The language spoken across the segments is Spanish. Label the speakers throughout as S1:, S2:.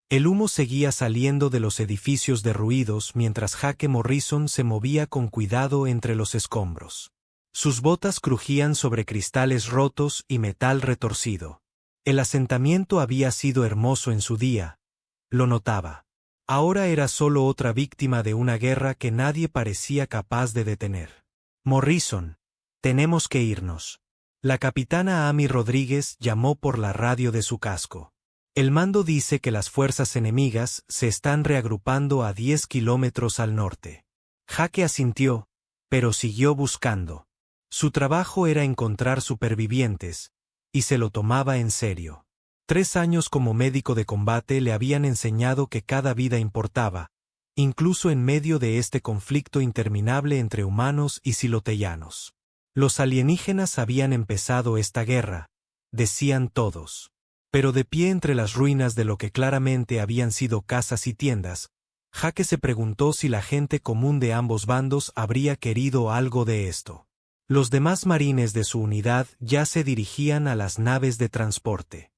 S1: El humo seguía saliendo de los edificios derruidos mientras Jake Morrison se movía con cuidado entre los escombros. Sus botas crujían sobre cristales rotos y metal retorcido. El asentamiento había sido hermoso en su día, lo notaba. Ahora era solo otra víctima de una guerra que nadie parecía capaz de detener. Morrison, tenemos que irnos. La capitana Amy Rodríguez llamó por la radio de su casco. El mando dice que las fuerzas enemigas se están reagrupando a 10 kilómetros al norte. Jake asintió, pero siguió buscando. Su trabajo era encontrar supervivientes, y se lo tomaba en serio. 3 años como médico de combate le habían enseñado que cada vida importaba, incluso en medio de este conflicto interminable entre humanos y siloteyanos. Los alienígenas habían empezado esta guerra, decían todos. Pero de pie entre las ruinas de lo que claramente habían sido casas y tiendas, Jake se preguntó si la gente común de ambos bandos habría querido algo de esto. Los demás marines de su unidad ya se dirigían a las naves de transporte.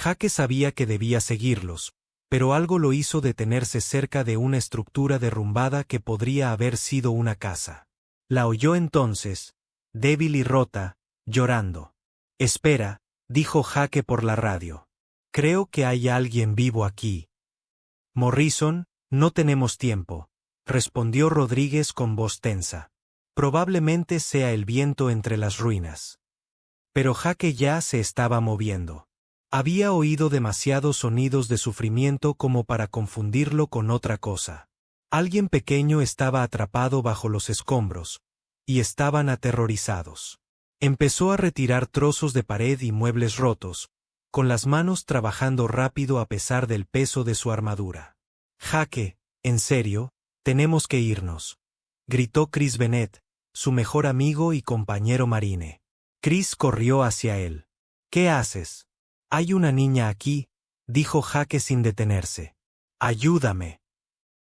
S1: Jake sabía que debía seguirlos, pero algo lo hizo detenerse cerca de una estructura derrumbada que podría haber sido una casa. La oyó entonces, débil y rota, llorando. «Espera», dijo Jake por la radio. «Creo que hay alguien vivo aquí». «Morrison, no tenemos tiempo», respondió Rodríguez con voz tensa. «Probablemente sea el viento entre las ruinas». Pero Jake ya se estaba moviendo. Había oído demasiados sonidos de sufrimiento como para confundirlo con otra cosa. Alguien pequeño estaba atrapado bajo los escombros, y estaban aterrorizados. Empezó a retirar trozos de pared y muebles rotos, con las manos trabajando rápido a pesar del peso de su armadura. «Jake, en serio, tenemos que irnos», gritó Chris Bennett, su mejor amigo y compañero marine. Chris corrió hacia él. «¿Qué haces?» «Hay una niña aquí», dijo Jake sin detenerse. «Ayúdame».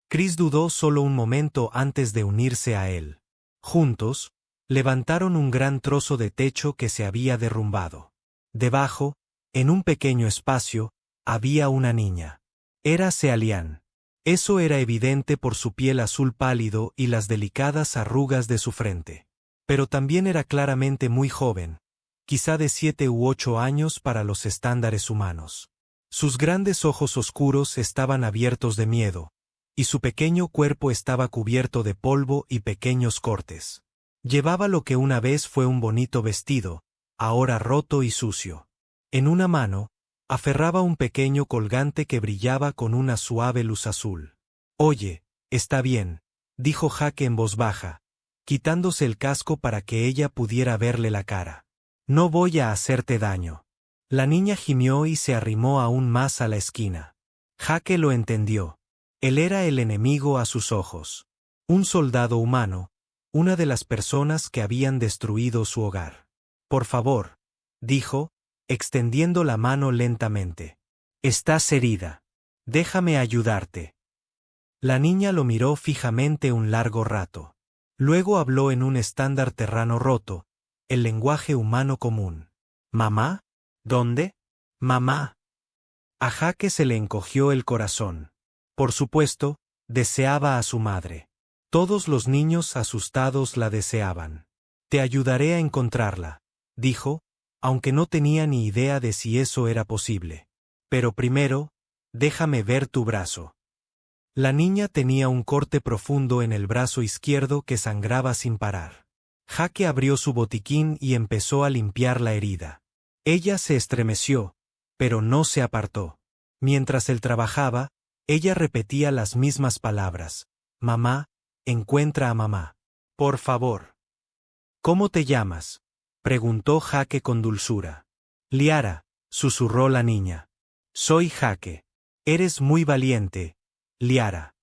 S1: Chris dudó solo un momento antes de unirse a él. Juntos, levantaron un gran trozo de techo que se había derrumbado. Debajo, en un pequeño espacio, había una niña. Era Cealián. Eso era evidente por su piel azul pálido y las delicadas arrugas de su frente. Pero también era claramente muy joven, quizá de 7 u 8 años para los estándares humanos. Sus grandes ojos oscuros estaban abiertos de miedo, y su pequeño cuerpo estaba cubierto de polvo y pequeños cortes. Llevaba lo que una vez fue un bonito vestido, ahora roto y sucio. En una mano, aferraba un pequeño colgante que brillaba con una suave luz azul. «Oye, está bien», dijo Jake en voz baja, quitándose el casco para que ella pudiera verle la cara. «No voy a hacerte daño». La niña gimió y se arrimó aún más a la esquina. Jake lo entendió. Él era el enemigo a sus ojos. Un soldado humano, una de las personas que habían destruido su hogar. «Por favor», dijo, extendiendo la mano lentamente. «Estás herida. Déjame ayudarte». La niña lo miró fijamente un largo rato. Luego habló en un estándar terrano roto, el lenguaje humano común. «¿Mamá? ¿Dónde? Mamá». A Jake se le encogió el corazón. Por supuesto, deseaba a su madre. Todos los niños asustados la deseaban. «Te ayudaré a encontrarla», dijo, aunque no tenía ni idea de si eso era posible. «Pero primero, déjame ver tu brazo». La niña tenía un corte profundo en el brazo izquierdo que sangraba sin parar. Jake abrió su botiquín y empezó a limpiar la herida. Ella se estremeció, pero no se apartó. Mientras él trabajaba, ella repetía las mismas palabras. «Mamá, encuentra a mamá. Por favor». «¿Cómo te llamas?», preguntó Jake con dulzura. «Liara», susurró la niña. «Soy Jake. Eres muy valiente, Liara».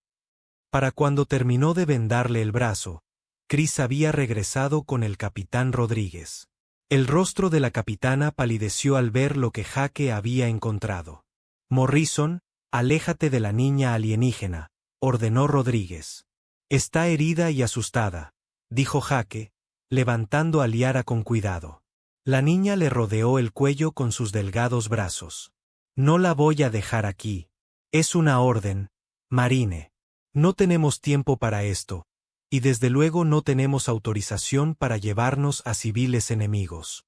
S1: Para cuando terminó de vendarle el brazo, Chris había regresado con el capitán Rodríguez. El rostro de la capitana palideció al ver lo que Jake había encontrado. «Morrison, aléjate de la niña alienígena», ordenó Rodríguez. «Está herida y asustada», dijo Jake, levantando a Liara con cuidado. La niña le rodeó el cuello con sus delgados brazos. «No la voy a dejar aquí». Es una orden, Marine. No tenemos tiempo para esto, y desde luego no tenemos autorización para llevarnos a civiles enemigos.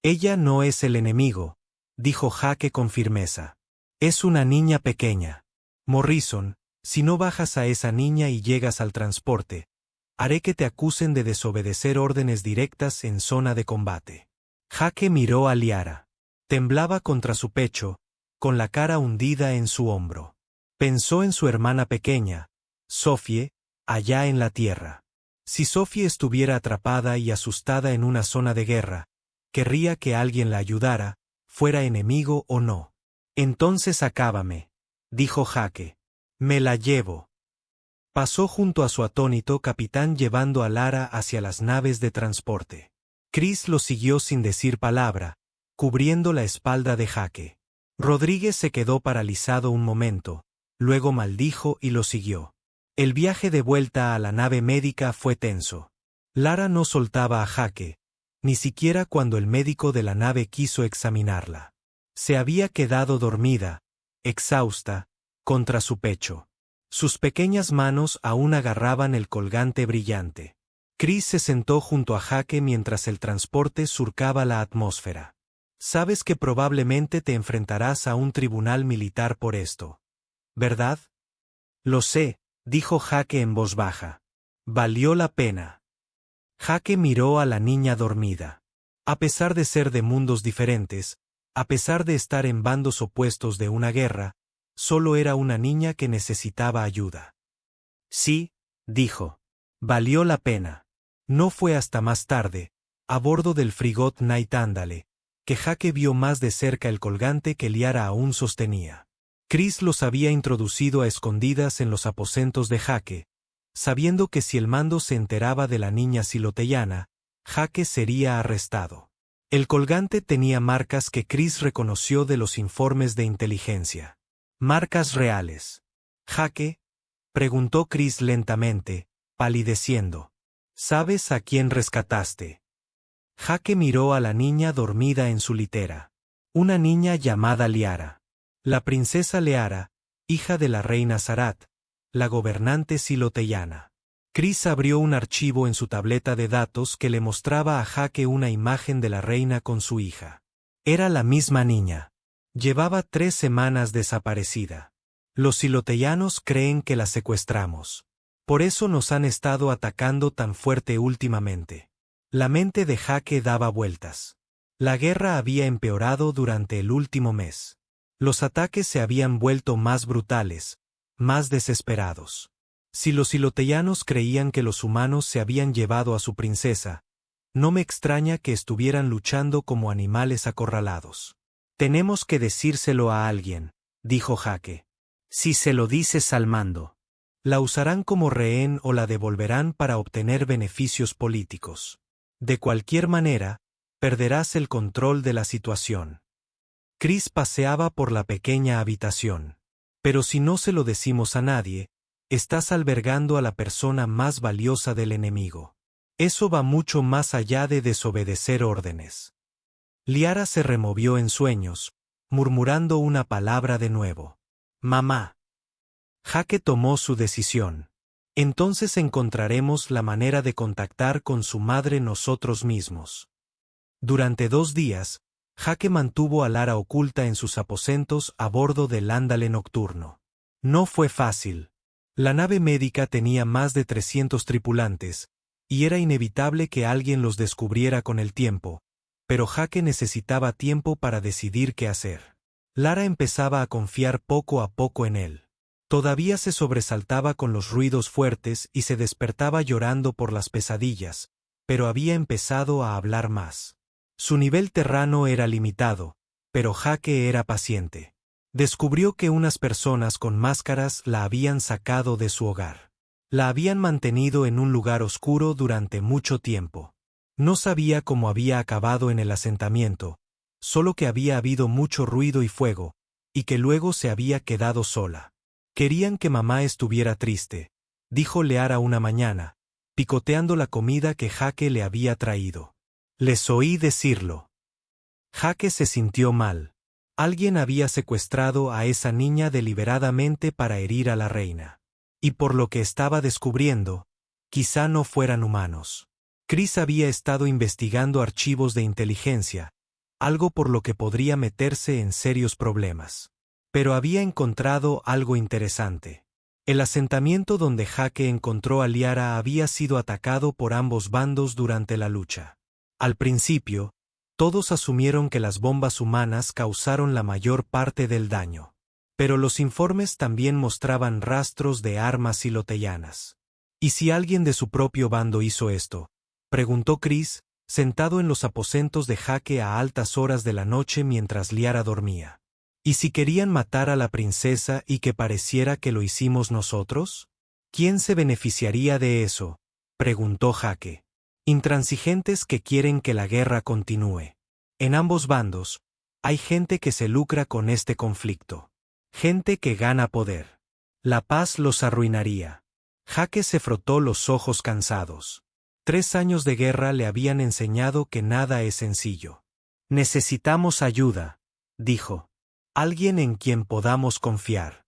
S1: Ella no es el enemigo, dijo Jake con firmeza. Es una niña pequeña. Morrison, si no bajas a esa niña y llegas al transporte, haré que te acusen de desobedecer órdenes directas en zona de combate. Jake miró a Liara. Temblaba contra su pecho, con la cara hundida en su hombro. Pensó en su hermana pequeña, Sophie, allá en la tierra. Si Sophie estuviera atrapada y asustada en una zona de guerra, querría que alguien la ayudara, fuera enemigo o no. Entonces acábame, dijo Jake. Me la llevo. Pasó junto a su atónito capitán llevando a Lara hacia las naves de transporte. Chris lo siguió sin decir palabra, cubriendo la espalda de Jake. Rodríguez se quedó paralizado un momento, luego maldijo y lo siguió. El viaje de vuelta a la nave médica fue tenso. Lara no soltaba a Jake, ni siquiera cuando el médico de la nave quiso examinarla. Se había quedado dormida, exhausta, contra su pecho. Sus pequeñas manos aún agarraban el colgante brillante. Chris se sentó junto a Jake mientras el transporte surcaba la atmósfera. Sabes que probablemente te enfrentarás a un tribunal militar por esto, ¿verdad? Lo sé, dijo Jake en voz baja. Valió la pena. Jake miró a la niña dormida. A pesar de ser de mundos diferentes, a pesar de estar en bandos opuestos de una guerra, solo era una niña que necesitaba ayuda. Sí, dijo. Valió la pena. No fue hasta más tarde, a bordo del frigate Night Andale, que Jake vio más de cerca el colgante que Liara aún sostenía. Chris los había introducido a escondidas en los aposentos de Jake, sabiendo que si el mando se enteraba de la niña siloteyana, Jake sería arrestado. El colgante tenía marcas que Chris reconoció de los informes de inteligencia. Marcas reales. Jake, preguntó Chris lentamente, palideciendo. ¿Sabes a quién rescataste? Jake miró a la niña dormida en su litera. Una niña llamada Liara. La princesa Liara, hija de la reina Sarat, la gobernante siloteyana. Chris abrió un archivo en su tableta de datos que le mostraba a Jake una imagen de la reina con su hija. Era la misma niña. Llevaba 3 semanas desaparecida. Los siloteyanos creen que la secuestramos. Por eso nos han estado atacando tan fuerte últimamente. La mente de Jake daba vueltas. La guerra había empeorado durante el último mes. Los ataques se habían vuelto más brutales, más desesperados. Si los siloteyanos creían que los humanos se habían llevado a su princesa, no me extraña que estuvieran luchando como animales acorralados. Tenemos que decírselo a alguien, dijo Jake. Si se lo dices al mando, la usarán como rehén o la devolverán para obtener beneficios políticos. De cualquier manera, perderás el control de la situación. Chris paseaba por la pequeña habitación. Pero si no se lo decimos a nadie, estás albergando a la persona más valiosa del enemigo. Eso va mucho más allá de desobedecer órdenes. Liara se removió en sueños, murmurando una palabra de nuevo. Mamá. Jake tomó su decisión. Entonces encontraremos la manera de contactar con su madre nosotros mismos. Durante 2 días, Jake mantuvo a Lara oculta en sus aposentos a bordo del Andale nocturno. No fue fácil. La nave médica tenía más de 300 tripulantes, y era inevitable que alguien los descubriera con el tiempo, pero Jake necesitaba tiempo para decidir qué hacer. Lara empezaba a confiar poco a poco en él. Todavía se sobresaltaba con los ruidos fuertes y se despertaba llorando por las pesadillas, pero había empezado a hablar más. Su nivel terrano era limitado, pero Jake era paciente. Descubrió que unas personas con máscaras la habían sacado de su hogar. La habían mantenido en un lugar oscuro durante mucho tiempo. No sabía cómo había acabado en el asentamiento, solo que había habido mucho ruido y fuego, y que luego se había quedado sola. Querían que mamá estuviera triste, dijo Liara una mañana, picoteando la comida que Jake le había traído. Les oí decirlo. Jake se sintió mal. Alguien había secuestrado a esa niña deliberadamente para herir a la reina. Y por lo que estaba descubriendo, quizá no fueran humanos. Chris había estado investigando archivos de inteligencia, algo por lo que podría meterse en serios problemas. Pero había encontrado algo interesante. El asentamiento donde Jake encontró a Liara había sido atacado por ambos bandos durante la lucha. Al principio, todos asumieron que las bombas humanas causaron la mayor parte del daño. Pero los informes también mostraban rastros de armas silotellanas. ¿Y si alguien de su propio bando hizo esto?, preguntó Chris, sentado en los aposentos de Jake a altas horas de la noche mientras Liara dormía. ¿Y si querían matar a la princesa y que pareciera que lo hicimos nosotros? ¿Quién se beneficiaría de eso?, preguntó Jake. Intransigentes que quieren que la guerra continúe. En ambos bandos, hay gente que se lucra con este conflicto. Gente que gana poder. La paz los arruinaría. Jake se frotó los ojos cansados. 3 años de guerra le habían enseñado que nada es sencillo. Necesitamos ayuda, dijo. Alguien en quien podamos confiar.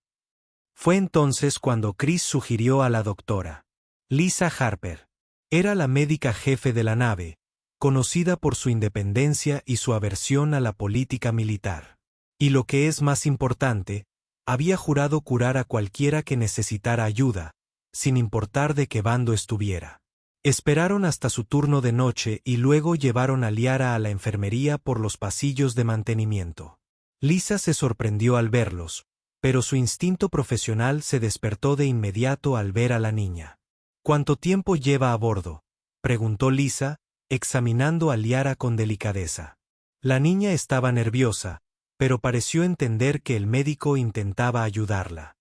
S1: Fue entonces cuando Chris sugirió a la doctora. Lisa Harper. Era la médica jefe de la nave, conocida por su independencia y su aversión a la política militar. Y lo que es más importante, había jurado curar a cualquiera que necesitara ayuda, sin importar de qué bando estuviera. Esperaron hasta su turno de noche y luego llevaron a Liara a la enfermería por los pasillos de mantenimiento. Lisa se sorprendió al verlos, pero su instinto profesional se despertó de inmediato al ver a la niña. ¿Cuánto tiempo lleva a bordo?, preguntó Lisa, examinando a Liara con delicadeza. La niña estaba nerviosa, pero pareció entender que el médico intentaba ayudarla.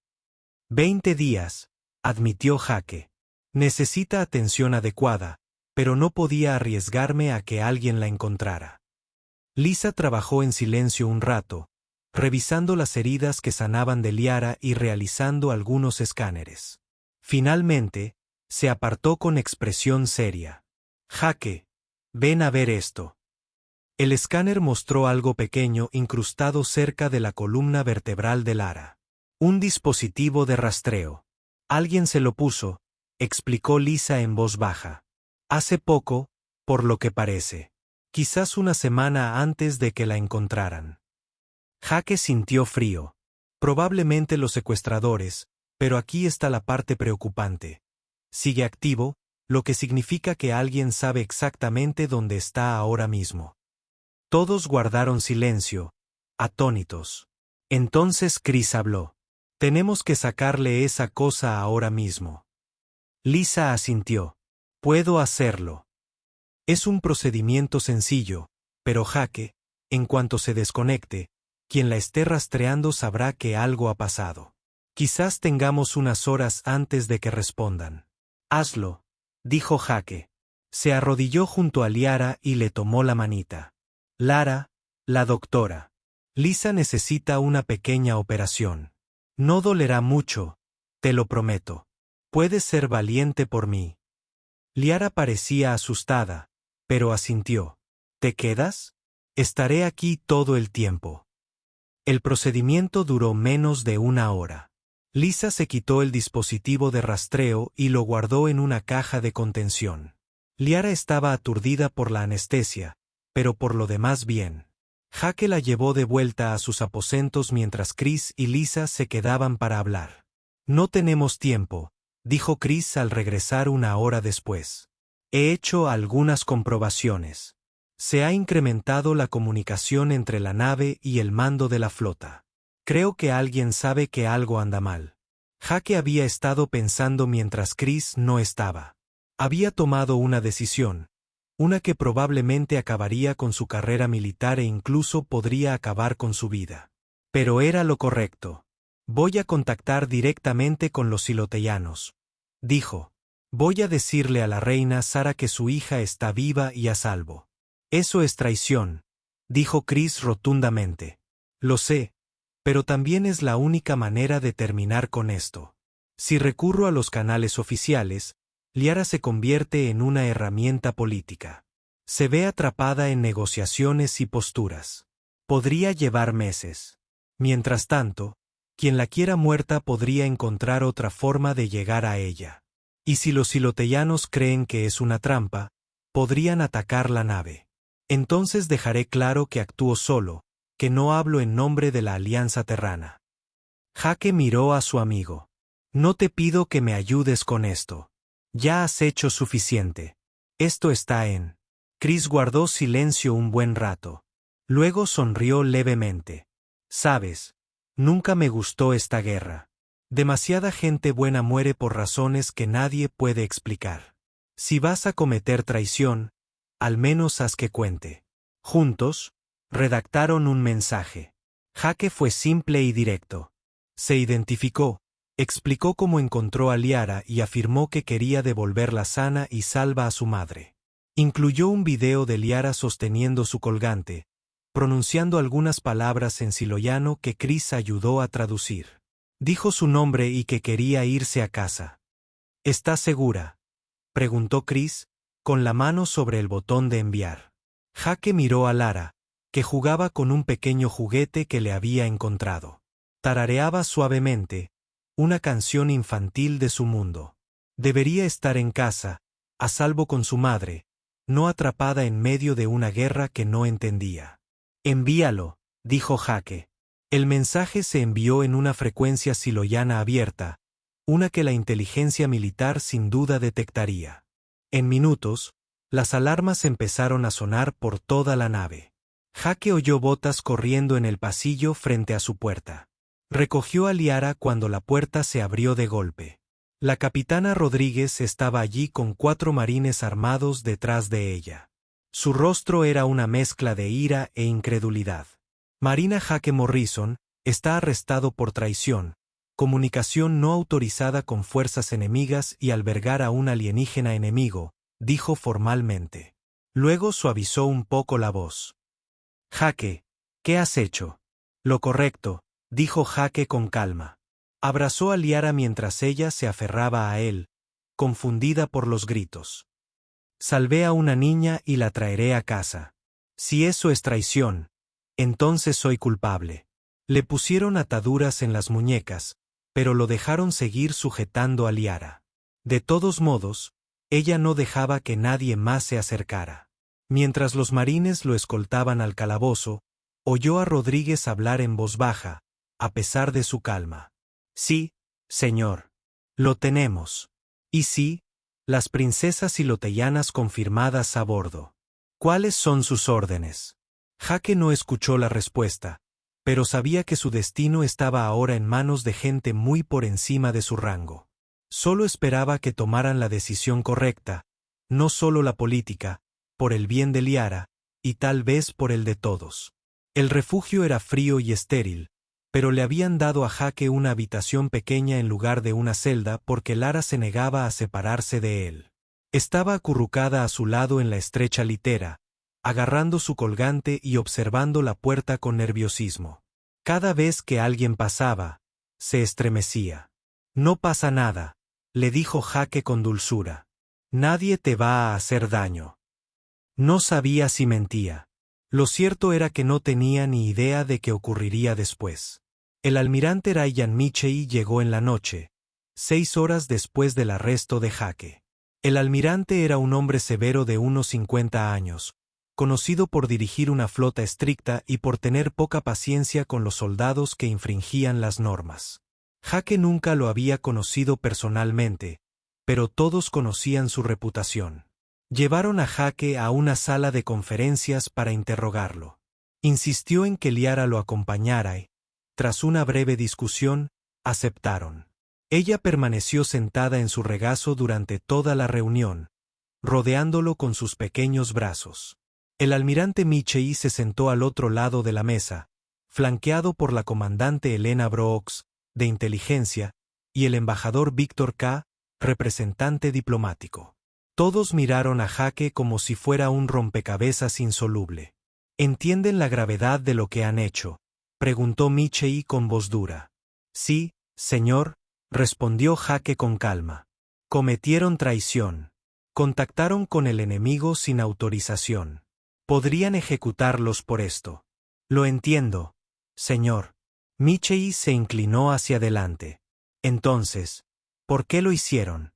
S1: 20 días, admitió Jake. Necesita atención adecuada, pero no podía arriesgarme a que alguien la encontrara. Lisa trabajó en silencio un rato, revisando las heridas que sanaban de Liara y realizando algunos escáneres. Finalmente, se apartó con expresión seria. Jake, ven a ver esto. El escáner mostró algo pequeño incrustado cerca de la columna vertebral de Lara. Un dispositivo de rastreo. Alguien se lo puso, explicó Lisa en voz baja. Hace poco, por lo que parece. Quizás una semana antes de que la encontraran. Jake sintió frío. Probablemente los secuestradores, pero aquí está la parte preocupante. Sigue activo, lo que significa que alguien sabe exactamente dónde está ahora mismo. Todos guardaron silencio, atónitos. Entonces Chris habló. Tenemos que sacarle esa cosa ahora mismo. Lisa asintió. Puedo hacerlo. Es un procedimiento sencillo, pero Jake, en cuanto se desconecte, quien la esté rastreando sabrá que algo ha pasado. Quizás tengamos unas horas antes de que respondan. Hazlo, dijo Jake. Se arrodilló junto a Liara y le tomó la manita. Lara, la doctora. Lisa necesita una pequeña operación. No dolerá mucho, te lo prometo. Puedes ser valiente por mí. Liara parecía asustada, pero asintió. ¿Te quedas? Estaré aquí todo el tiempo. El procedimiento duró menos de 1 hora. Lisa se quitó el dispositivo de rastreo y lo guardó en una caja de contención. Liara estaba aturdida por la anestesia, pero por lo demás bien. Jake la llevó de vuelta a sus aposentos mientras Chris y Lisa se quedaban para hablar. No tenemos tiempo, dijo Chris al regresar 1 hora después. He hecho algunas comprobaciones. Se ha incrementado la comunicación entre la nave y el mando de la flota. Creo que alguien sabe que algo anda mal. Jake había estado pensando mientras Chris no estaba. Había tomado una decisión, una que probablemente acabaría con su carrera militar e incluso podría acabar con su vida. Pero era lo correcto. Voy a contactar directamente con los silotellanos, dijo. Voy a decirle a la reina Sara que su hija está viva y a salvo. Eso es traición, dijo Chris rotundamente. Lo sé, pero también es la única manera de terminar con esto. Si recurro a los canales oficiales, Liara se convierte en una herramienta política. Se ve atrapada en negociaciones y posturas. Podría llevar meses. Mientras tanto, quien la quiera muerta podría encontrar otra forma de llegar a ella. Y si los silotellanos creen que es una trampa, podrían atacar la nave. Entonces dejaré claro que actúo solo, que no hablo en nombre de la Alianza Terrana. Jake miró a su amigo. No te pido que me ayudes con esto. Ya has hecho suficiente. Esto está en. Chris guardó silencio un buen rato. Luego sonrió levemente. Sabes, nunca me gustó esta guerra. Demasiada gente buena muere por razones que nadie puede explicar. Si vas a cometer traición, al menos haz que cuente. Juntos, redactaron un mensaje. Jake fue simple y directo. Se identificó, explicó cómo encontró a Liara y afirmó que quería devolverla sana y salva a su madre. Incluyó un video de Liara sosteniendo su colgante, pronunciando algunas palabras en siloyano que Chris ayudó a traducir. Dijo su nombre y que quería irse a casa. ¿Estás segura?, preguntó Chris, con la mano sobre el botón de enviar. Jake miró a Lara, que jugaba con un pequeño juguete que le había encontrado. Tarareaba suavemente, una canción infantil de su mundo. Debería estar en casa, a salvo con su madre, no atrapada en medio de una guerra que no entendía. Envíalo, dijo Jake. El mensaje se envió en una frecuencia siloyana abierta, una que la inteligencia militar sin duda detectaría. En minutos, las alarmas empezaron a sonar por toda la nave. Jake oyó botas corriendo en el pasillo frente a su puerta. Recogió a Liara cuando la puerta se abrió de golpe. La capitana Rodríguez estaba allí con 4 marines armados detrás de ella. Su rostro era una mezcla de ira e incredulidad. Marina Jake Morrison está arrestado por traición, comunicación no autorizada con fuerzas enemigas y albergar a un alienígena enemigo, dijo formalmente. Luego suavizó un poco la voz. Jake, ¿qué has hecho? Lo correcto, dijo Jake con calma. Abrazó a Liara mientras ella se aferraba a él, confundida por los gritos. Salvé a una niña y la traeré a casa. Si eso es traición, entonces soy culpable. Le pusieron ataduras en las muñecas, pero lo dejaron seguir sujetando a Liara. De todos modos, ella no dejaba que nadie más se acercara. Mientras los marines lo escoltaban al calabozo, oyó a Rodríguez hablar en voz baja, a pesar de su calma. Sí, señor. Lo tenemos. Y sí, las princesas silotellanas confirmadas a bordo. ¿Cuáles son sus órdenes? Jake no escuchó la respuesta, pero sabía que su destino estaba ahora en manos de gente muy por encima de su rango. Solo esperaba que tomaran la decisión correcta, no solo la política, por el bien de Liara, y tal vez por el de todos. El refugio era frío y estéril, pero le habían dado a Jake una habitación pequeña en lugar de una celda porque Lara se negaba a separarse de él. Estaba acurrucada a su lado en la estrecha litera, agarrando su colgante y observando la puerta con nerviosismo. Cada vez que alguien pasaba, se estremecía. No pasa nada, le dijo Jake con dulzura. Nadie te va a hacer daño. No sabía si mentía. Lo cierto era que no tenía ni idea de qué ocurriría después. El almirante Ryan Michei llegó en la noche, 6 horas después del arresto de Jake. El almirante era un hombre severo de unos 50 años, conocido por dirigir una flota estricta y por tener poca paciencia con los soldados que infringían las normas. Jake nunca lo había conocido personalmente, pero todos conocían su reputación. Llevaron a Jake a una sala de conferencias para interrogarlo. Insistió en que Liara lo acompañara y, tras una breve discusión, aceptaron. Ella permaneció sentada en su regazo durante toda la reunión, rodeándolo con sus pequeños brazos. El almirante Michei se sentó al otro lado de la mesa, flanqueado por la comandante Elena Brooks, de inteligencia, y el embajador Víctor K., representante diplomático. Todos miraron a Jake como si fuera un rompecabezas insoluble. ¿Entienden la gravedad de lo que han hecho?, preguntó Michei con voz dura. Sí, señor, respondió Jake con calma. Cometieron traición. Contactaron con el enemigo sin autorización. Podrían ejecutarlos por esto. Lo entiendo, señor. Michei se inclinó hacia adelante. Entonces, ¿por qué lo hicieron?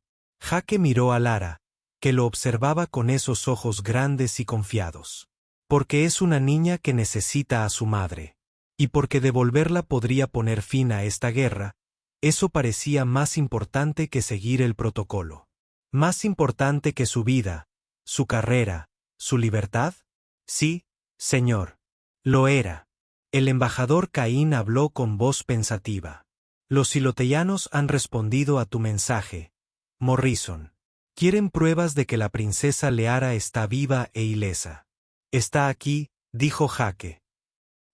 S1: Jake miró a Lara, que lo observaba con esos ojos grandes y confiados. Porque es una niña que necesita a su madre. Y porque devolverla podría poner fin a esta guerra, eso parecía más importante que seguir el protocolo. ¿Más importante que su vida, su carrera, su libertad? Sí, señor. Lo era. El embajador Caín habló con voz pensativa. Los siloteanos han respondido a tu mensaje, Morrison. Quieren pruebas de que la princesa Leara está viva e ilesa. Está aquí, dijo Jake.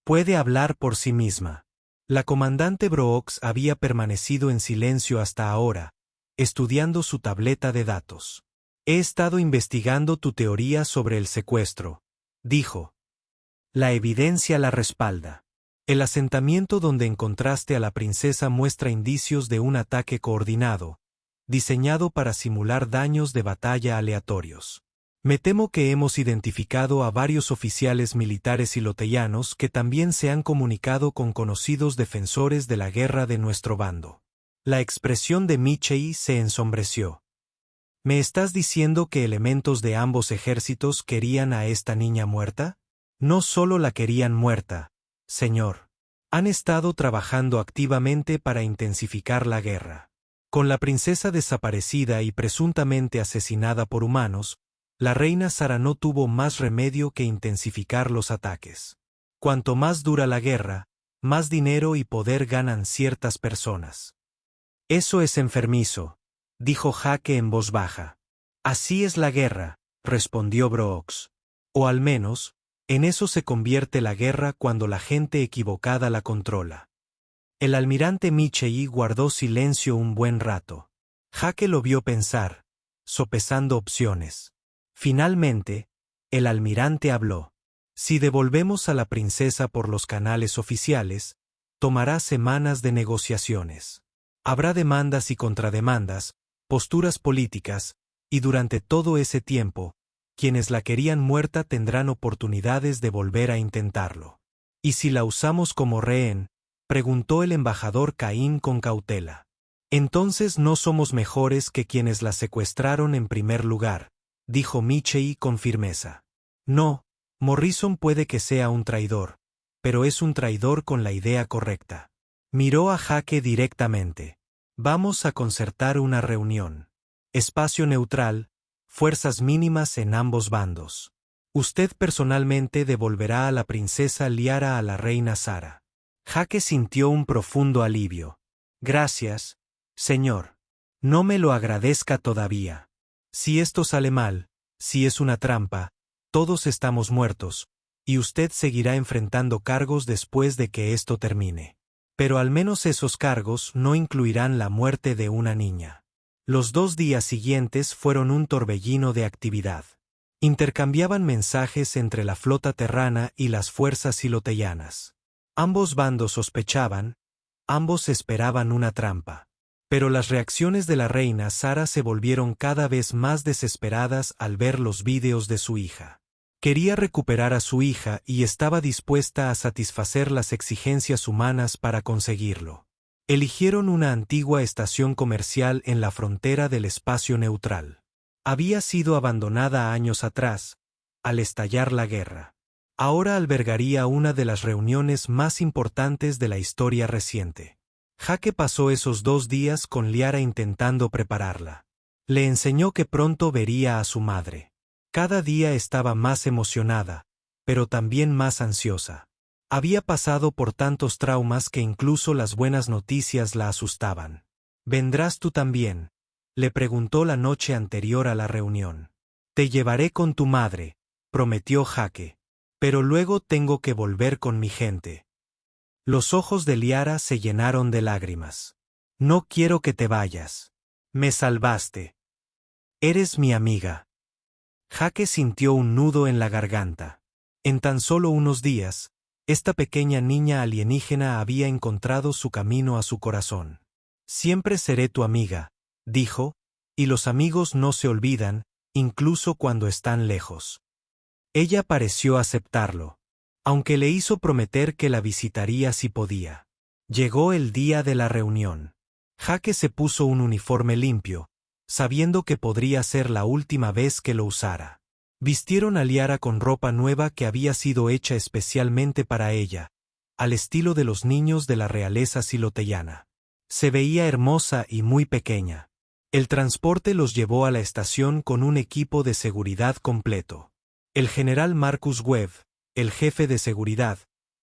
S1: Puede hablar por sí misma. La comandante Brooks había permanecido en silencio hasta ahora, estudiando su tableta de datos. He estado investigando tu teoría sobre el secuestro, dijo. La evidencia la respalda. El asentamiento donde encontraste a la princesa muestra indicios de un ataque coordinado, diseñado para simular daños de batalla aleatorios. Me temo que hemos identificado a varios oficiales militares siloteanos que también se han comunicado con conocidos defensores de la guerra de nuestro bando. La expresión de Michei se ensombreció. ¿Me estás diciendo que elementos de ambos ejércitos querían a esta niña muerta? No solo la querían muerta, señor. Han estado trabajando activamente para intensificar la guerra. Con la princesa desaparecida y presuntamente asesinada por humanos, la reina Sara no tuvo más remedio que intensificar los ataques. Cuanto más dura la guerra, más dinero y poder ganan ciertas personas. Eso es enfermizo, dijo Jake en voz baja. Así es la guerra, respondió Brooks. O al menos, en eso se convierte la guerra cuando la gente equivocada la controla. El almirante Michei guardó silencio un buen rato. Jake lo vio pensar, sopesando opciones. Finalmente, el almirante habló. Si devolvemos a la princesa por los canales oficiales, tomará semanas de negociaciones. Habrá demandas y contrademandas, posturas políticas, y durante todo ese tiempo, quienes la querían muerta tendrán oportunidades de volver a intentarlo. ¿Y si la usamos como rehén?, preguntó el embajador Caín con cautela. Entonces no somos mejores que quienes la secuestraron en primer lugar, dijo Michei con firmeza. No, Morrison puede que sea un traidor, pero es un traidor con la idea correcta. Miró a Jake directamente. Vamos a concertar una reunión. Espacio neutral, fuerzas mínimas en ambos bandos. Usted personalmente devolverá a la princesa Liara a la reina Sara. Jake sintió un profundo alivio. Gracias, señor. No me lo agradezca todavía. Si esto sale mal, si es una trampa, todos estamos muertos, y usted seguirá enfrentando cargos después de que esto termine. Pero al menos esos cargos no incluirán la muerte de una niña. Los 2 días siguientes fueron un torbellino de actividad. Intercambiaban mensajes entre la flota terrana y las fuerzas siloteanas. Ambos bandos sospechaban, ambos esperaban una trampa. Pero las reacciones de la reina Sara se volvieron cada vez más desesperadas al ver los vídeos de su hija. Quería recuperar a su hija y estaba dispuesta a satisfacer las exigencias humanas para conseguirlo. Eligieron una antigua estación comercial en la frontera del espacio neutral. Había sido abandonada años atrás, al estallar la guerra. Ahora albergaría una de las reuniones más importantes de la historia reciente. Jake pasó esos 2 días con Liara intentando prepararla. Le enseñó que pronto vería a su madre. Cada día estaba más emocionada, pero también más ansiosa. Había pasado por tantos traumas que incluso las buenas noticias la asustaban. ¿Vendrás tú también?, le preguntó la noche anterior a la reunión. Te llevaré con tu madre, prometió Jake. Pero luego tengo que volver con mi gente. Los ojos de Liara se llenaron de lágrimas. No quiero que te vayas. Me salvaste. Eres mi amiga. Jake sintió un nudo en la garganta. En tan solo unos días, esta pequeña niña alienígena había encontrado su camino a su corazón. Siempre seré tu amiga, dijo, y los amigos no se olvidan, incluso cuando están lejos. Ella pareció aceptarlo. aunque le hizo prometer que la visitaría si podía. Llegó el día de la reunión. Jake se puso un uniforme limpio, sabiendo que podría ser la última vez que lo usara. Vistieron a Liara con ropa nueva que había sido hecha especialmente para ella, al estilo de los niños de la realeza siloteyana. Se veía hermosa y muy pequeña. El transporte los llevó a la estación con un equipo de seguridad completo. El general Marcus Webb, el jefe de seguridad,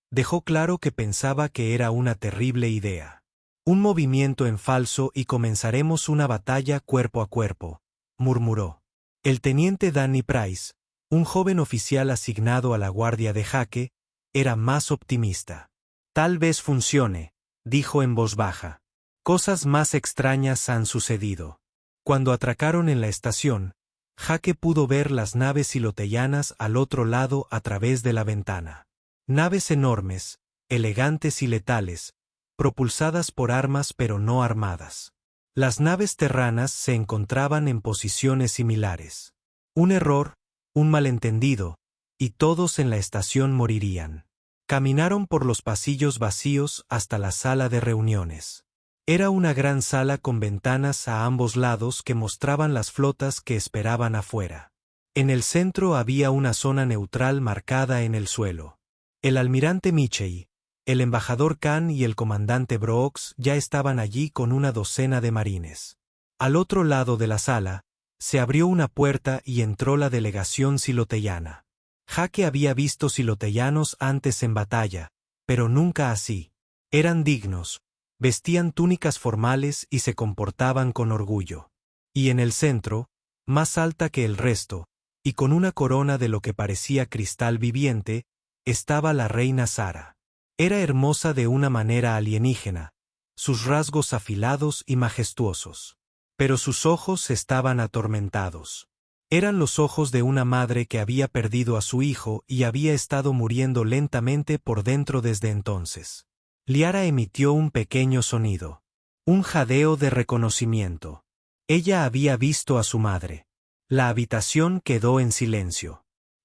S1: dejó claro que pensaba que era una terrible idea. Un movimiento en falso y comenzaremos una batalla cuerpo a cuerpo, murmuró. El teniente Danny Price, un joven oficial asignado a la guardia de Jake, era más optimista. Tal vez funcione, dijo en voz baja. Cosas más extrañas han sucedido. Cuando atracaron en la estación, Jake pudo ver las naves siloteyanas al otro lado a través de la ventana. Naves enormes, elegantes y letales, propulsadas por armas pero no armadas. Las naves terranas se encontraban en posiciones similares. Un error, un malentendido, y todos en la estación morirían. Caminaron por los pasillos vacíos hasta la sala de reuniones. Era una gran sala con ventanas a ambos lados que mostraban las flotas que esperaban afuera. En el centro había una zona neutral marcada en el suelo. El almirante Michei, el embajador Khan y el comandante Brooks ya estaban allí con una docena de marines. Al otro lado de la sala, se abrió una puerta y entró la delegación siloteyana. Jake había visto siloteyanos antes en batalla, pero nunca así. Eran dignos, vestían túnicas formales y se comportaban con orgullo. Y en el centro, más alta que el resto, y con una corona de lo que parecía cristal viviente, estaba la reina Sara. Era hermosa de una manera alienígena, sus rasgos afilados y majestuosos. Pero sus ojos estaban atormentados. Eran los ojos de una madre que había perdido a su hijo y había estado muriendo lentamente por dentro desde entonces. Liara emitió un pequeño sonido. Un jadeo de reconocimiento. Ella había visto a su madre. La habitación quedó en silencio.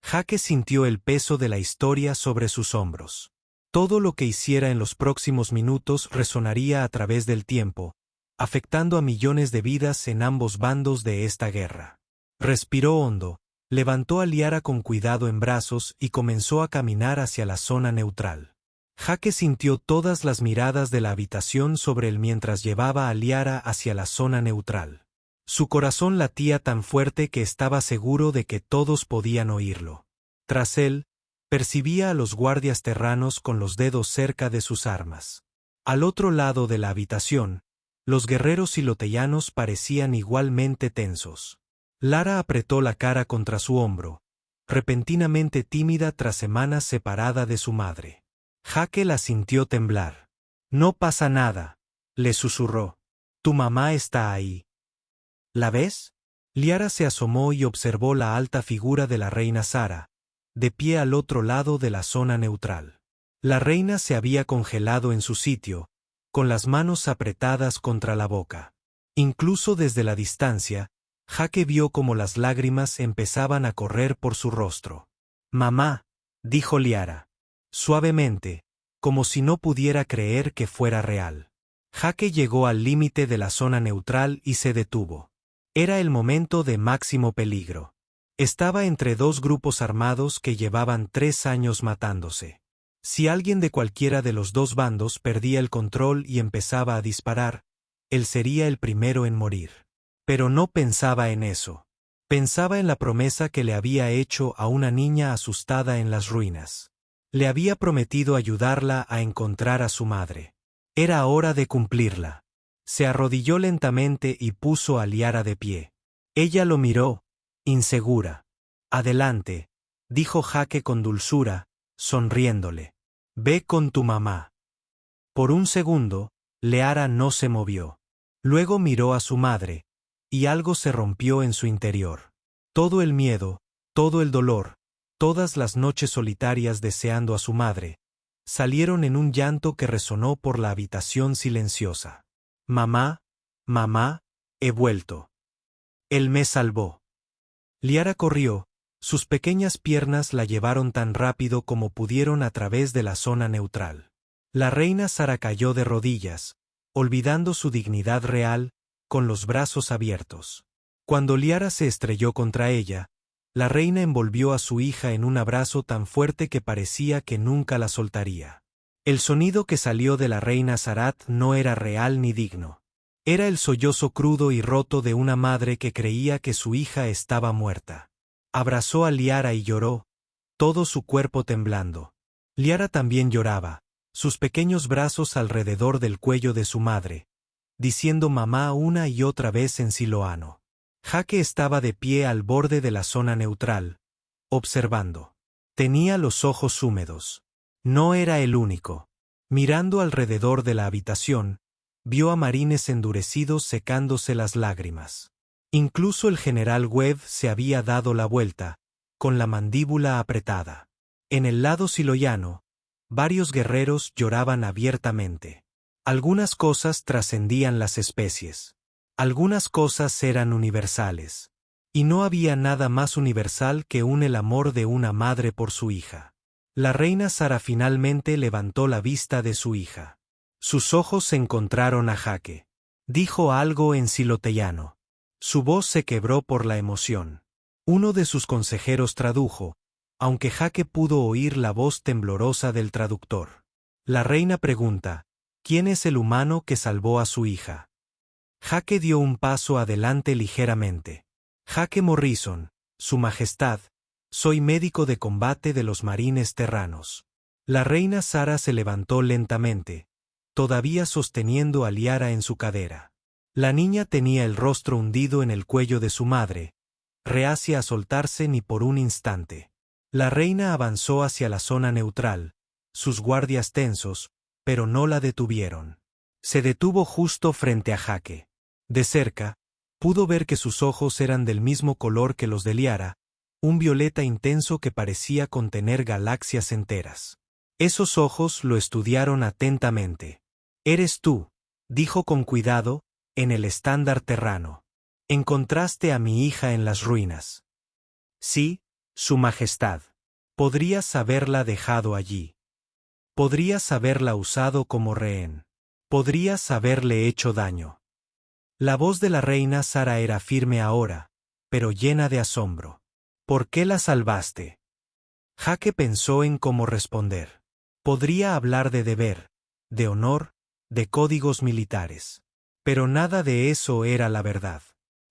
S1: Jake sintió el peso de la historia sobre sus hombros. Todo lo que hiciera en los próximos minutos resonaría a través del tiempo, afectando a millones de vidas en ambos bandos de esta guerra. Respiró hondo, levantó a Liara con cuidado en brazos y comenzó a caminar hacia la zona neutral. Jake sintió todas las miradas de la habitación sobre él mientras llevaba a Liara hacia la zona neutral. Su corazón latía tan fuerte que estaba seguro de que todos podían oírlo. Tras él, percibía a los guardias terranos con los dedos cerca de sus armas. Al otro lado de la habitación, los guerreros siloteyanos parecían igualmente tensos. Lara apretó la cara contra su hombro, repentinamente tímida tras semanas separada de su madre. Jake la sintió temblar. No pasa nada, le susurró. Tu mamá está ahí. ¿La ves? Liara se asomó y observó la alta figura de la reina Sara, de pie al otro lado de la zona neutral. La reina se había congelado en su sitio, con las manos apretadas contra la boca. Incluso desde la distancia, Jake vio cómo las lágrimas empezaban a correr por su rostro. Mamá, dijo Liara, suavemente, como si no pudiera creer que fuera real. Jake llegó al límite de la zona neutral y se detuvo. Era el momento de máximo peligro. Estaba entre dos grupos armados que llevaban 3 años matándose. Si alguien de cualquiera de los dos bandos perdía el control y empezaba a disparar, él sería el primero en morir. Pero no pensaba en eso. Pensaba en la promesa que le había hecho a una niña asustada en las ruinas. Le había prometido ayudarla a encontrar a su madre. Era hora de cumplirla. Se arrodilló lentamente y puso a Liara de pie. Ella lo miró, insegura. Adelante, dijo Jake con dulzura, sonriéndole. Ve con tu mamá. Por un segundo, Liara no se movió. Luego miró a su madre, y algo se rompió en su interior. Todo el miedo, todo el dolor, todas las noches solitarias deseando a su madre, salieron en un llanto que resonó por la habitación silenciosa. Mamá, mamá, he vuelto. Él me salvó. Liara corrió, Sus pequeñas piernas la llevaron tan rápido como pudieron a través de la zona neutral. La reina Sara cayó de rodillas, olvidando su dignidad real, con los brazos abiertos. Cuando Liara se estrelló contra ella, la reina envolvió a su hija en un abrazo tan fuerte que parecía que nunca la soltaría. El sonido que salió de la reina Sarat no era real ni digno. Era el sollozo crudo y roto de una madre que creía que su hija estaba muerta. Abrazó a Liara y lloró, todo su cuerpo temblando. Liara también lloraba, sus pequeños brazos alrededor del cuello de su madre, diciendo mamá una y otra vez en siloano. Jake estaba de pie al borde de la zona neutral, observando. Tenía los ojos húmedos. No era el único. Mirando alrededor de la habitación, vio a marines endurecidos secándose las lágrimas. Incluso el general Webb se había dado la vuelta, con la mandíbula apretada. En el lado siloyano, varios guerreros lloraban abiertamente. Algunas cosas trascendían las especies. Algunas cosas eran universales. Y no había nada más universal que el amor de una madre por su hija. La reina Sara finalmente levantó la vista de su hija. Sus ojos se encontraron a Jake. Dijo algo en siloteyano. Su voz se quebró por la emoción. Uno de sus consejeros tradujo, aunque Jake pudo oír la voz temblorosa del traductor. La reina pregunta, ¿quién es el humano que salvó a su hija? Jake dio un paso adelante ligeramente. Jake Morrison, Su Majestad, soy médico de combate de los marines terranos. La reina Sara se levantó lentamente, todavía sosteniendo a Liara en su cadera. La niña tenía el rostro hundido en el cuello de su madre, reacia a soltarse ni por un instante. La reina avanzó hacia la zona neutral, sus guardias tensos, pero no la detuvieron. Se detuvo justo frente a Jake. De cerca, pudo ver que sus ojos eran del mismo color que los de Liara, un violeta intenso que parecía contener galaxias enteras. Esos ojos lo estudiaron atentamente. «Eres tú», dijo con cuidado, en el estándar terrano. «Encontraste a mi hija en las ruinas». «Sí, Su Majestad. Podrías haberla dejado allí. Podrías haberla usado como rehén. Podrías haberle hecho daño». La voz de la reina Sara era firme ahora, pero llena de asombro. «¿Por qué la salvaste?» Jake pensó en cómo responder. Podría hablar de deber, de honor, de códigos militares. Pero nada de eso era la verdad.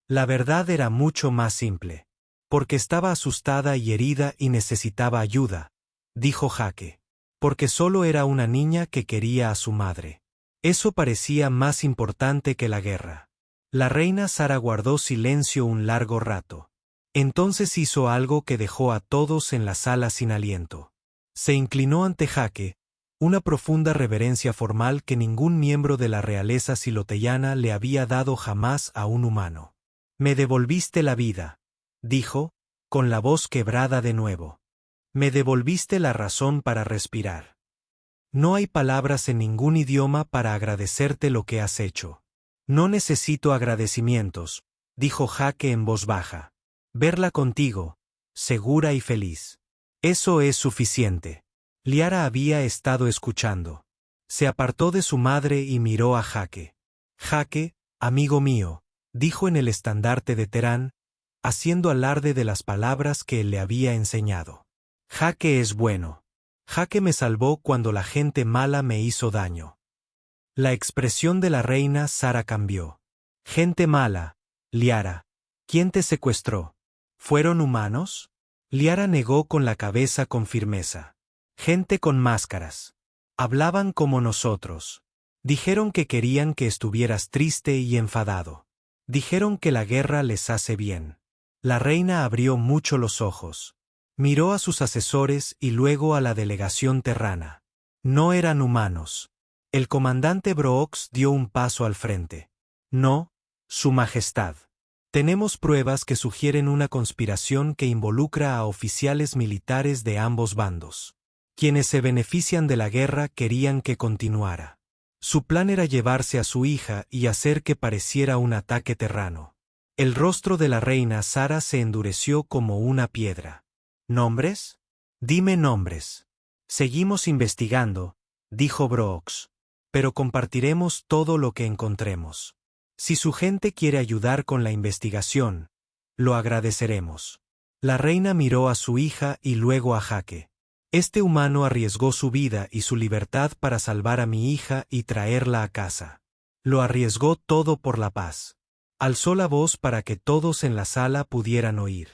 S1: La verdad era mucho más simple. Porque estaba asustada y herida y necesitaba ayuda, dijo Jake. Porque solo era una niña que quería a su madre. Eso parecía más importante que la guerra. La reina Sara guardó silencio un largo rato. Entonces hizo algo que dejó a todos en la sala sin aliento. Se inclinó ante Jake, una profunda reverencia formal que ningún miembro de la realeza siloteyana le había dado jamás a un humano. «Me devolviste la vida», dijo, con la voz quebrada de nuevo. «Me devolviste la razón para respirar. No hay palabras en ningún idioma para agradecerte lo que has hecho». «No necesito agradecimientos», dijo Jake en voz baja. «Verla contigo, segura y feliz. Eso es suficiente». Liara había estado escuchando. Se apartó de su madre y miró a Jake. «Jake, amigo mío», dijo en el estandarte de Terán, haciendo alarde de las palabras que él le había enseñado. «Jake es bueno. Jake me salvó cuando la gente mala me hizo daño». La expresión de la reina Sara cambió. «Gente mala, Liara. ¿Quién te secuestró? ¿Fueron humanos?» Liara negó con la cabeza con firmeza. «Gente con máscaras. Hablaban como nosotros. Dijeron que querían que estuvieras triste y enfadado. Dijeron que la guerra les hace bien». La reina abrió mucho los ojos. Miró a sus asesores y luego a la delegación terrana. No eran humanos. El comandante Brooks dio un paso al frente. «No, Su Majestad. Tenemos pruebas que sugieren una conspiración que involucra a oficiales militares de ambos bandos. Quienes se benefician de la guerra querían que continuara. Su plan era llevarse a su hija y hacer que pareciera un ataque terrano». El rostro de la reina Sara se endureció como una piedra. ¿Nombres? Dime nombres. Seguimos investigando, dijo Brooks. Pero compartiremos todo lo que encontremos. Si su gente quiere ayudar con la investigación, lo agradeceremos. La reina miró a su hija y luego a Jake. Este humano arriesgó su vida y su libertad para salvar a mi hija y traerla a casa. Lo arriesgó todo por la paz. Alzó la voz para que todos en la sala pudieran oír.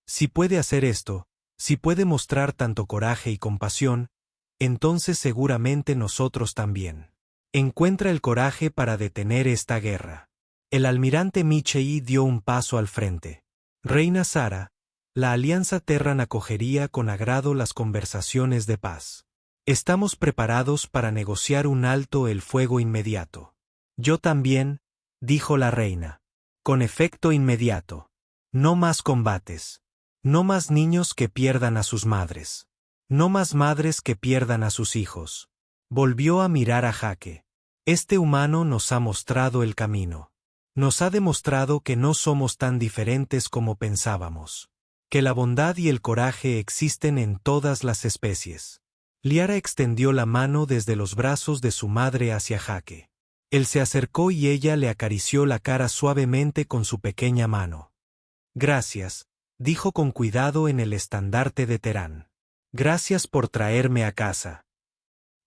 S1: Si puede hacer esto, si puede mostrar tanto coraje y compasión, entonces seguramente nosotros también. Encuentra el coraje para detener esta guerra. El almirante Michei dio un paso al frente. Reina Sara, la Alianza Terran acogería con agrado las conversaciones de paz. Estamos preparados para negociar un alto el fuego inmediato. Yo también, dijo la reina. Con efecto inmediato. No más combates. No más niños que pierdan a sus madres. No más madres que pierdan a sus hijos. Volvió a mirar a Jake. Este humano nos ha mostrado el camino. Nos ha demostrado que no somos tan diferentes como pensábamos. Que la bondad y el coraje existen en todas las especies. Liara extendió la mano desde los brazos de su madre hacia Jake. Él se acercó y ella le acarició la cara suavemente con su pequeña mano. Gracias, dijo con cuidado en el estandarte de Terán. Gracias por traerme a casa.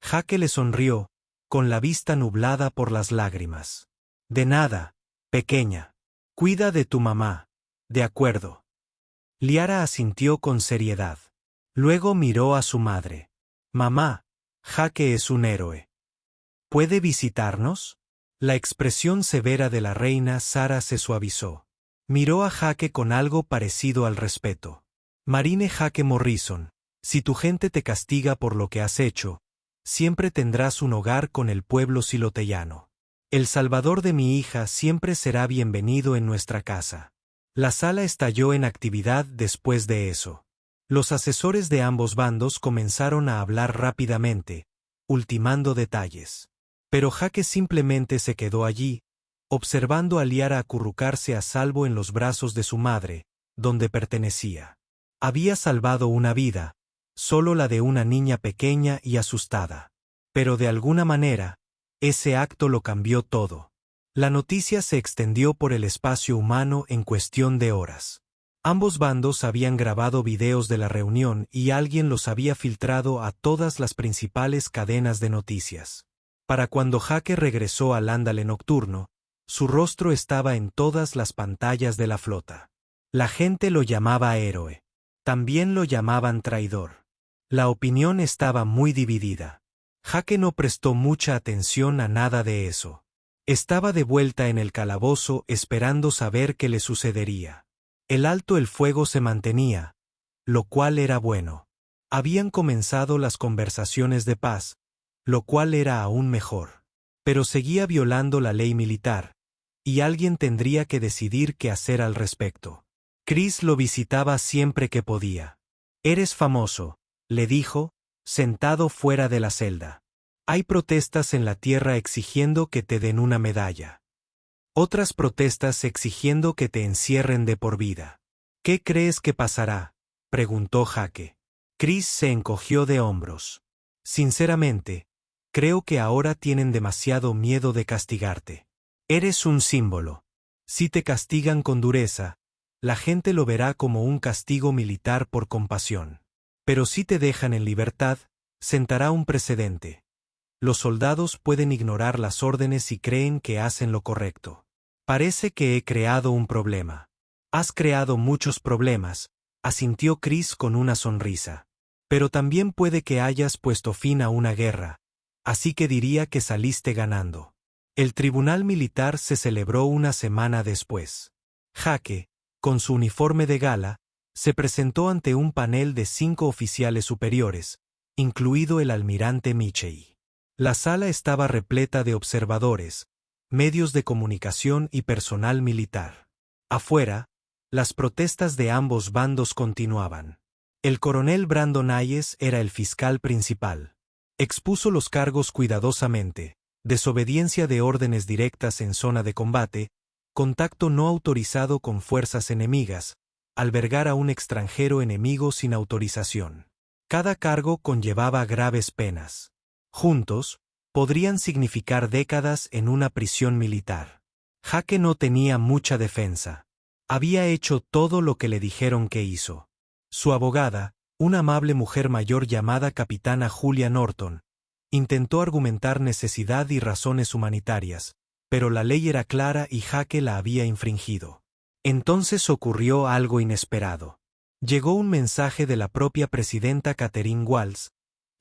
S1: Jake le sonrió, con la vista nublada por las lágrimas. De nada, pequeña. Cuida de tu mamá. De acuerdo. Liara asintió con seriedad. Luego miró a su madre. Mamá, Jake es un héroe. ¿Puede visitarnos? La expresión severa de la reina Sara se suavizó. Miró a Jake con algo parecido al respeto. Marine Jake Morrison, si tu gente te castiga por lo que has hecho, siempre tendrás un hogar con el pueblo siloteyano. El salvador de mi hija siempre será bienvenido en nuestra casa. La sala estalló en actividad después de eso. Los asesores de ambos bandos comenzaron a hablar rápidamente, ultimando detalles. Pero Jake simplemente se quedó allí, observando a Liara acurrucarse a salvo en los brazos de su madre, donde pertenecía. Había salvado una vida, solo la de una niña pequeña y asustada. Pero de alguna manera, ese acto lo cambió todo. La noticia se extendió por el espacio humano en cuestión de horas. Ambos bandos habían grabado videos de la reunión y alguien los había filtrado a todas las principales cadenas de noticias. Para cuando Jake regresó al Ándale nocturno, su rostro estaba en todas las pantallas de la flota. La gente lo llamaba héroe. También lo llamaban traidor. La opinión estaba muy dividida. Jake no prestó mucha atención a nada de eso. Estaba de vuelta en el calabozo esperando saber qué le sucedería. El alto el fuego se mantenía, lo cual era bueno. Habían comenzado las conversaciones de paz, lo cual era aún mejor. Pero seguía violando la ley militar, y alguien tendría que decidir qué hacer al respecto. Chris lo visitaba siempre que podía. Eres famoso, le dijo, sentado fuera de la celda. Hay protestas en la tierra exigiendo que te den una medalla. Otras protestas exigiendo que te encierren de por vida. ¿Qué crees que pasará?, preguntó Jake. Chris se encogió de hombros. Sinceramente, creo que ahora tienen demasiado miedo de castigarte. Eres un símbolo. Si te castigan con dureza, la gente lo verá como un castigo militar por compasión. Pero si te dejan en libertad, sentará un precedente. Los soldados pueden ignorar las órdenes y creen que hacen lo correcto. Parece que he creado un problema. Has creado muchos problemas, asintió Chris con una sonrisa. Pero también puede que hayas puesto fin a una guerra, así que diría que saliste ganando. El tribunal militar se celebró una semana después. Jake, con su uniforme de gala, se presentó ante un panel de 5 oficiales superiores, incluido el almirante Michei. La sala estaba repleta de observadores, medios de comunicación y personal militar. Afuera, las protestas de ambos bandos continuaban. El coronel Brandon Hayes era el fiscal principal. Expuso los cargos cuidadosamente: desobediencia de órdenes directas en zona de combate, contacto no autorizado con fuerzas enemigas, albergar a un extranjero enemigo sin autorización. Cada cargo conllevaba graves penas. Juntos, podrían significar décadas en una prisión militar. Jake no tenía mucha defensa. Había hecho todo lo que le dijeron que hizo. Su abogada, una amable mujer mayor llamada Capitana Julia Norton, intentó argumentar necesidad y razones humanitarias, pero la ley era clara y Jake la había infringido. Entonces ocurrió algo inesperado. Llegó un mensaje de la propia presidenta Catherine Walz,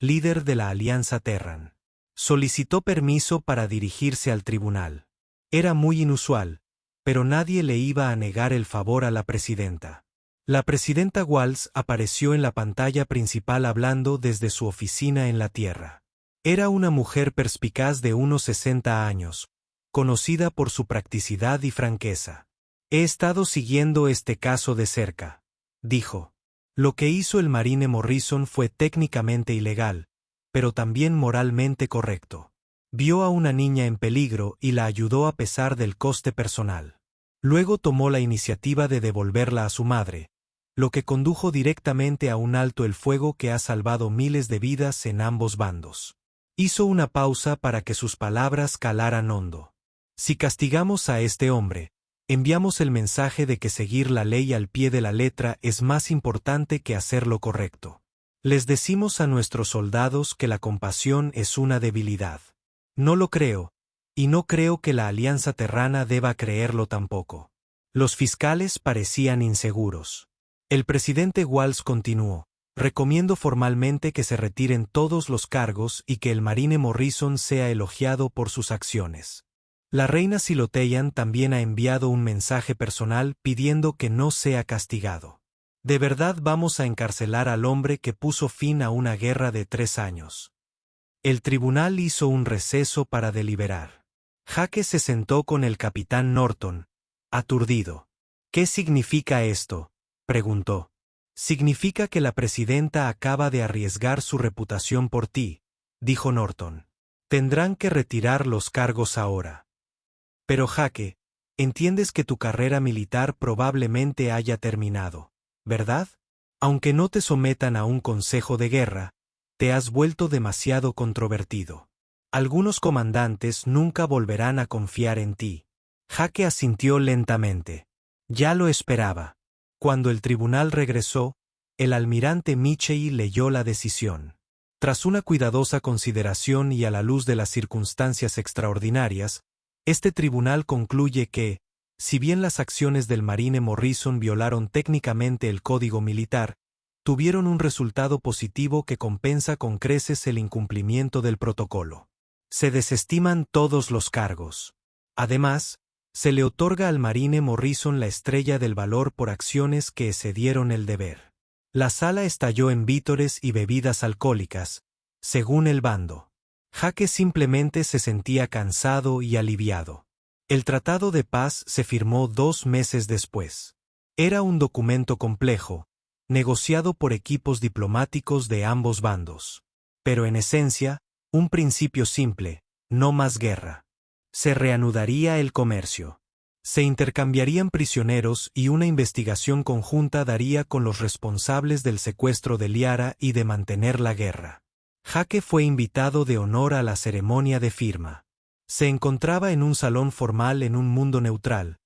S1: líder de la Alianza Terran. Solicitó permiso para dirigirse al tribunal. Era muy inusual, pero nadie le iba a negar el favor a la presidenta. La presidenta Walz apareció en la pantalla principal hablando desde su oficina en la Tierra. Era una mujer perspicaz de unos 60 años, conocida por su practicidad y franqueza. He estado siguiendo este caso de cerca, dijo. Lo que hizo el marine Morrison fue técnicamente ilegal, pero también moralmente correcto. Vio a una niña en peligro y la ayudó a pesar del coste personal. Luego tomó la iniciativa de devolverla a su madre, lo que condujo directamente a un alto el fuego que ha salvado miles de vidas en ambos bandos. Hizo una pausa para que sus palabras calaran hondo. Si castigamos a este hombre, enviamos el mensaje de que seguir la ley al pie de la letra es más importante que hacer lo correcto. Les decimos a nuestros soldados que la compasión es una debilidad. No lo creo, y no creo que la Alianza Terrana deba creerlo tampoco. Los fiscales parecían inseguros. El presidente Walz continuó: recomiendo formalmente que se retiren todos los cargos y que el marine Morrison sea elogiado por sus acciones. La reina Siloteyan también ha enviado un mensaje personal pidiendo que no sea castigado. ¿De verdad vamos a encarcelar al hombre que puso fin a una guerra de 3 años? El tribunal hizo un receso para deliberar. Jake se sentó con el capitán Norton, aturdido. ¿Qué significa esto?, preguntó. Significa que la presidenta acaba de arriesgar su reputación por ti, dijo Norton. Tendrán que retirar los cargos ahora. Pero Jake, entiendes que tu carrera militar probablemente haya terminado, ¿verdad? Aunque no te sometan a un consejo de guerra, te has vuelto demasiado controvertido. Algunos comandantes nunca volverán a confiar en ti. Jake asintió lentamente. Ya lo esperaba. Cuando el tribunal regresó, el almirante Michei leyó la decisión. Tras una cuidadosa consideración y a la luz de las circunstancias extraordinarias, este tribunal concluye que, si bien las acciones del marine Morrison violaron técnicamente el código militar, tuvieron un resultado positivo que compensa con creces el incumplimiento del protocolo. Se desestiman todos los cargos. Además, se le otorga al marine Morrison la estrella del valor por acciones que excedieron el deber. La sala estalló en vítores y bebidas alcohólicas, según el bando. Jake simplemente se sentía cansado y aliviado. El tratado de paz se firmó 2 meses después. Era un documento complejo, negociado por equipos diplomáticos de ambos bandos. Pero en esencia, un principio simple: no más guerra. Se reanudaría el comercio. Se intercambiarían prisioneros y una investigación conjunta daría con los responsables del secuestro de Liara y de mantener la guerra. Jake fue invitado de honor a la ceremonia de firma. Se encontraba en un salón formal en un mundo neutral,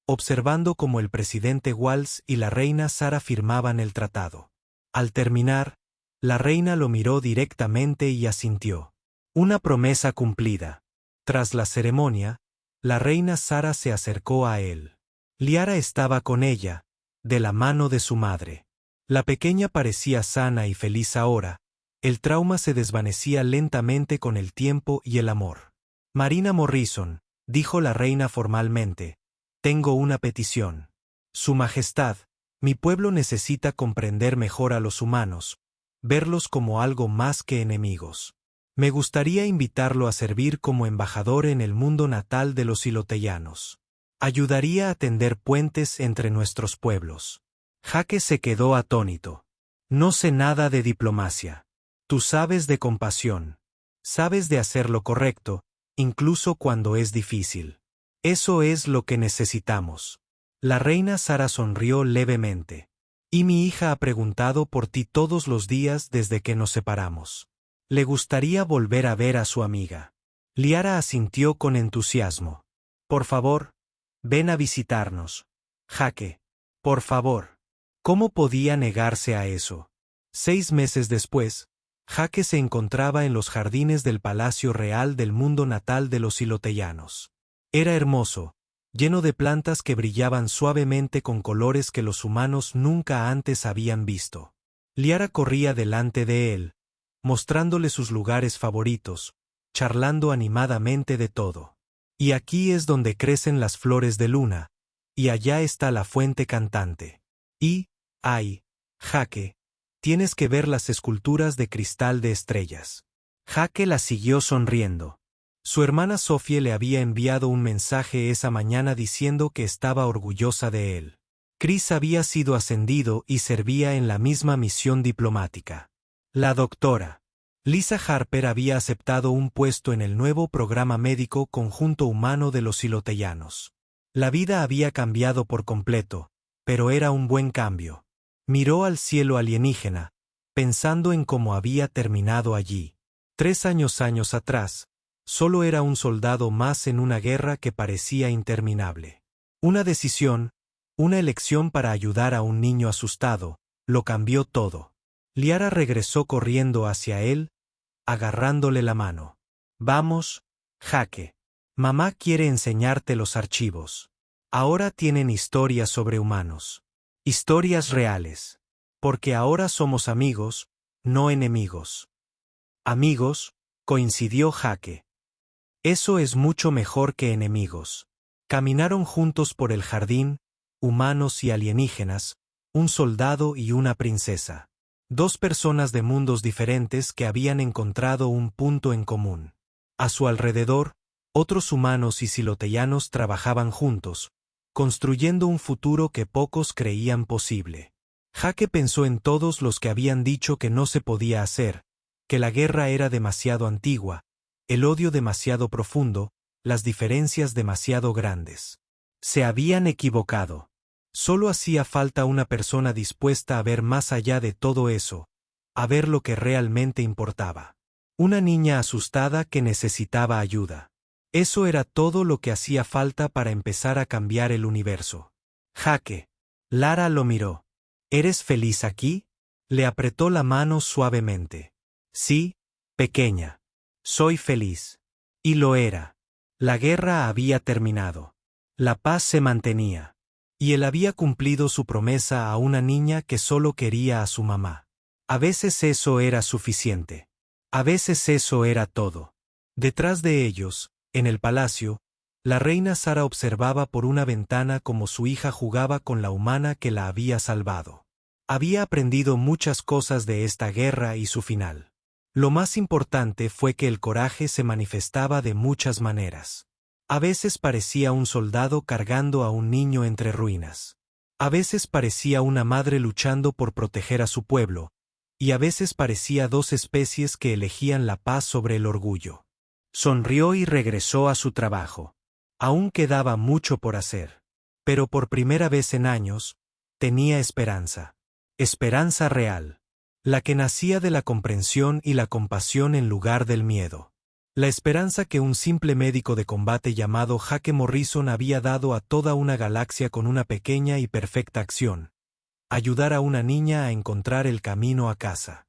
S1: observando cómo el presidente Walz y la reina Sara firmaban el tratado. Al terminar, la reina lo miró directamente y asintió. Una promesa cumplida. Tras la ceremonia, la reina Sara se acercó a él. Liara estaba con ella, de la mano de su madre. La pequeña parecía sana y feliz ahora. El trauma se desvanecía lentamente con el tiempo y el amor. Marina Morrison, dijo la reina formalmente, tengo una petición. Su Majestad, mi pueblo necesita comprender mejor a los humanos, verlos como algo más que enemigos. Me gustaría invitarlo a servir como embajador en el mundo natal de los siloteyanos. Ayudaría a tender puentes entre nuestros pueblos. Jake se quedó atónito. No sé nada de diplomacia. Tú sabes de compasión. Sabes de hacer lo correcto, incluso cuando es difícil. Eso es lo que necesitamos. La reina Sara sonrió levemente. Y mi hija ha preguntado por ti todos los días desde que nos separamos. Le gustaría volver a ver a su amiga. Liara asintió con entusiasmo. Por favor, ven a visitarnos. Jake. Por favor. ¿Cómo podía negarse a eso? 6 meses después, Jake se encontraba en los jardines del Palacio Real del mundo natal de los Ilotellanos. Era hermoso, lleno de plantas que brillaban suavemente con colores que los humanos nunca antes habían visto. Liara corría delante de él, mostrándole sus lugares favoritos, charlando animadamente de todo. Y aquí es donde crecen las flores de luna, y allá está la fuente cantante. Y, ay, Jake, tienes que ver las esculturas de cristal de estrellas. Jake la siguió sonriendo. Su hermana Sophie le había enviado un mensaje esa mañana diciendo que estaba orgullosa de él. Chris había sido ascendido y servía en la misma misión diplomática. La doctora Lisa Harper había aceptado un puesto en el nuevo programa médico conjunto humano de los Ilotellanos. La vida había cambiado por completo, pero era un buen cambio. Miró al cielo alienígena, pensando en cómo había terminado allí. 3 años atrás, solo era un soldado más en una guerra que parecía interminable. Una decisión, una elección para ayudar a un niño asustado, lo cambió todo. Liara regresó corriendo hacia él, agarrándole la mano. Vamos, Jake. Mamá quiere enseñarte los archivos. Ahora tienen historias sobre humanos. Historias reales. Porque ahora somos amigos, no enemigos. Amigos, coincidió Jake. Eso es mucho mejor que enemigos. Caminaron juntos por el jardín, humanos y alienígenas, un soldado y una princesa. 2 personas de mundos diferentes que habían encontrado un punto en común. A su alrededor, otros humanos y silotellanos trabajaban juntos, construyendo un futuro que pocos creían posible. Jake pensó en todos los que habían dicho que no se podía hacer, que la guerra era demasiado antigua, el odio demasiado profundo, las diferencias demasiado grandes. Se habían equivocado. Solo hacía falta una persona dispuesta a ver más allá de todo eso, a ver lo que realmente importaba. Una niña asustada que necesitaba ayuda. Eso era todo lo que hacía falta para empezar a cambiar el universo. Jake. Lara lo miró. ¿Eres feliz aquí? Le apretó la mano suavemente. Sí, pequeña. Soy feliz. Y lo era. La guerra había terminado. La paz se mantenía. Y él había cumplido su promesa a una niña que solo quería a su mamá. A veces eso era suficiente. A veces eso era todo. Detrás de ellos, en el palacio, la reina Sara observaba por una ventana cómo su hija jugaba con la humana que la había salvado. Había aprendido muchas cosas de esta guerra y su final. Lo más importante fue que el coraje se manifestaba de muchas maneras. A veces parecía un soldado cargando a un niño entre ruinas. A veces parecía una madre luchando por proteger a su pueblo, y a veces parecía 2 especies que elegían la paz sobre el orgullo. Sonrió y regresó a su trabajo. Aún quedaba mucho por hacer. Pero por primera vez en años, tenía esperanza. Esperanza real. La que nacía de la comprensión y la compasión en lugar del miedo. La esperanza que un simple médico de combate llamado Jake Morrison había dado a toda una galaxia con una pequeña y perfecta acción: ayudar a una niña a encontrar el camino a casa.